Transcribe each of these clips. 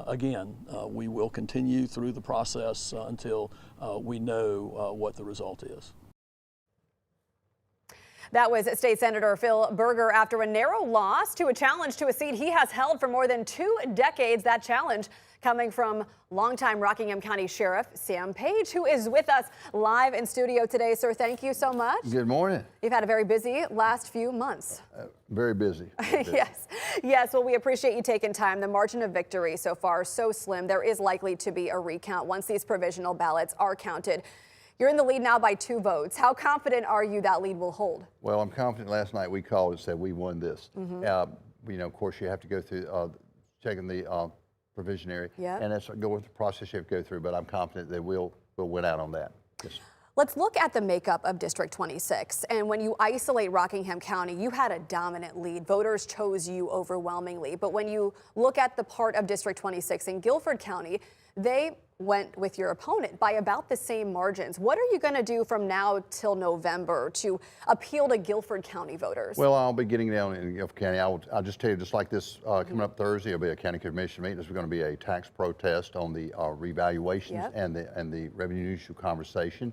again, we will continue through the process until we know what the result is. That was State Senator Phil Berger after a narrow loss to a challenge to a seat he has held for more than 2 decades. That challenge coming from longtime Rockingham County Sheriff Sam Page, who is with us live in studio today. Sir, thank you so much. Good morning. You've had a very busy last few months. Very busy. Very busy. Yes. Well, we appreciate you taking time. The margin of victory so far so slim. There is likely to be a recount once these provisional ballots are counted. You're in the lead now by 2 votes. How confident are you that lead will hold? Well, I'm confident. Last night we called and said we won this. Of course, you have to go through checking the provisionary, and that's go with the process you have to go through. But I'm confident that we'll win out on that. Yes. Let's look at the makeup of District 26. And when you isolate Rockingham County, you had a dominant lead. Voters chose you overwhelmingly. But when you look at the part of District 26 in Guilford County, they went with your opponent by about the same margins. What are you going to do from now till November to appeal to Guilford County voters? Well, I'll be getting down in Guilford County. I'll just tell you, just like this coming up Thursday, there'll be a county commission meeting. There's going to be a tax protest on the revaluations and the revenue neutral conversation.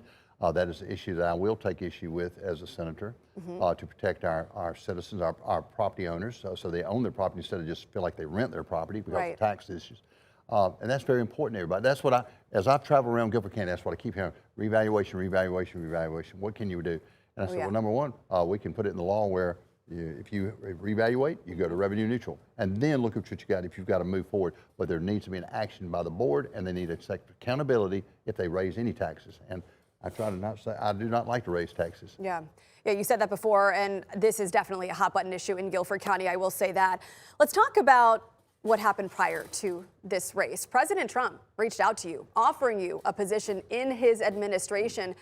That is an issue that I will take issue with as a senator to protect our citizens, our property owners, so they own their property instead of just feel like they rent their property because of tax issues. And that's very important to everybody. That's what as I've traveled around Guilford County, that's what I keep hearing, revaluation, revaluation, revaluation. What can you do? And I said, well, number one, we can put it in the law where if you reevaluate, you go to revenue neutral. And then look at what you got if you've got to move forward. But there needs to be an action by the board, and they need to take accountability if they raise any taxes. And I try to not say, I do not like to raise taxes. Yeah, you said that before, and this is definitely a hot button issue in Guilford County, I will say that. Let's talk about what happened prior to this race. President Trump reached out to you, offering you a position in his administration.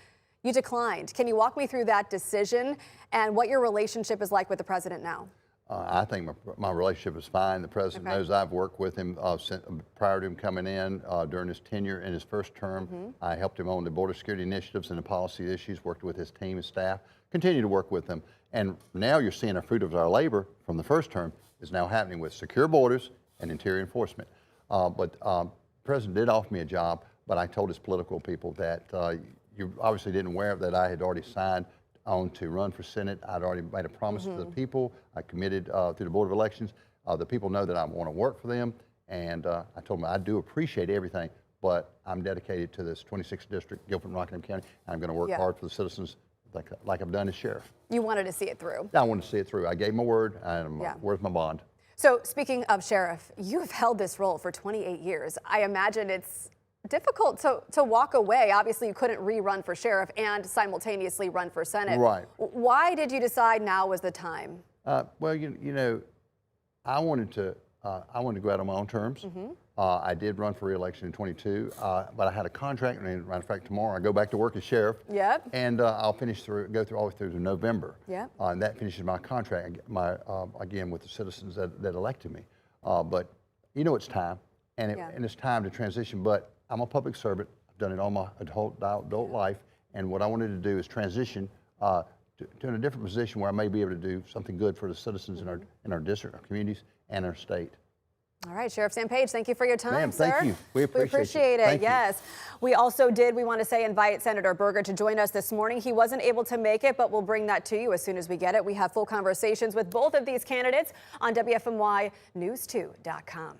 You declined. Can you walk me through that decision and what your relationship is like with the president now? I think my relationship is fine. The president knows I've worked with him prior to him coming in during his tenure in his first term. I helped him on the border security initiatives and the policy issues, worked with his team and staff, continue to work with them. And now you're seeing the fruit of our labor from the first term is now happening with secure borders and interior enforcement. But the president did offer me a job, but I told his political people that you obviously didn't aware that I had already signed on to run for Senate. I'd already made a promise to the people. I committed through the Board of Elections. The people know that I want to work for them, and I told them I do appreciate everything, but I'm dedicated to this 26th district, Guilford and Rockingham County. I'm going to work hard for the citizens like I've done as sheriff. You wanted to see it through. I wanted to see it through. I gave my word, and where's my bond? So speaking of sheriff, you've held this role for 28 years. I imagine it's difficult to walk away. Obviously, you couldn't rerun for sheriff and simultaneously run for Senate. Right. Why did you decide now was the time? Well, you know, I wanted to go out on my own terms. I did run for re-election in 22, but I had a contract, and as a matter of fact, tomorrow I go back to work as sheriff. And I'll go through all the way through to November. And that finishes my contract, again, with the citizens that elected me. But you know, it's time, and it's time to transition. But I'm a public servant. I've done it all my adult life, and what I wanted to do is transition to a different position where I may be able to do something good for the citizens in our district, our communities, and our state. All right, Sheriff Sam Page, thank you for your time, sir. Thank you. We appreciate it. Yes. We also we want to say, invite Senator Berger to join us this morning. He wasn't able to make it, but we'll bring that to you as soon as we get it. We have full conversations with both of these candidates on WFMY News2.com.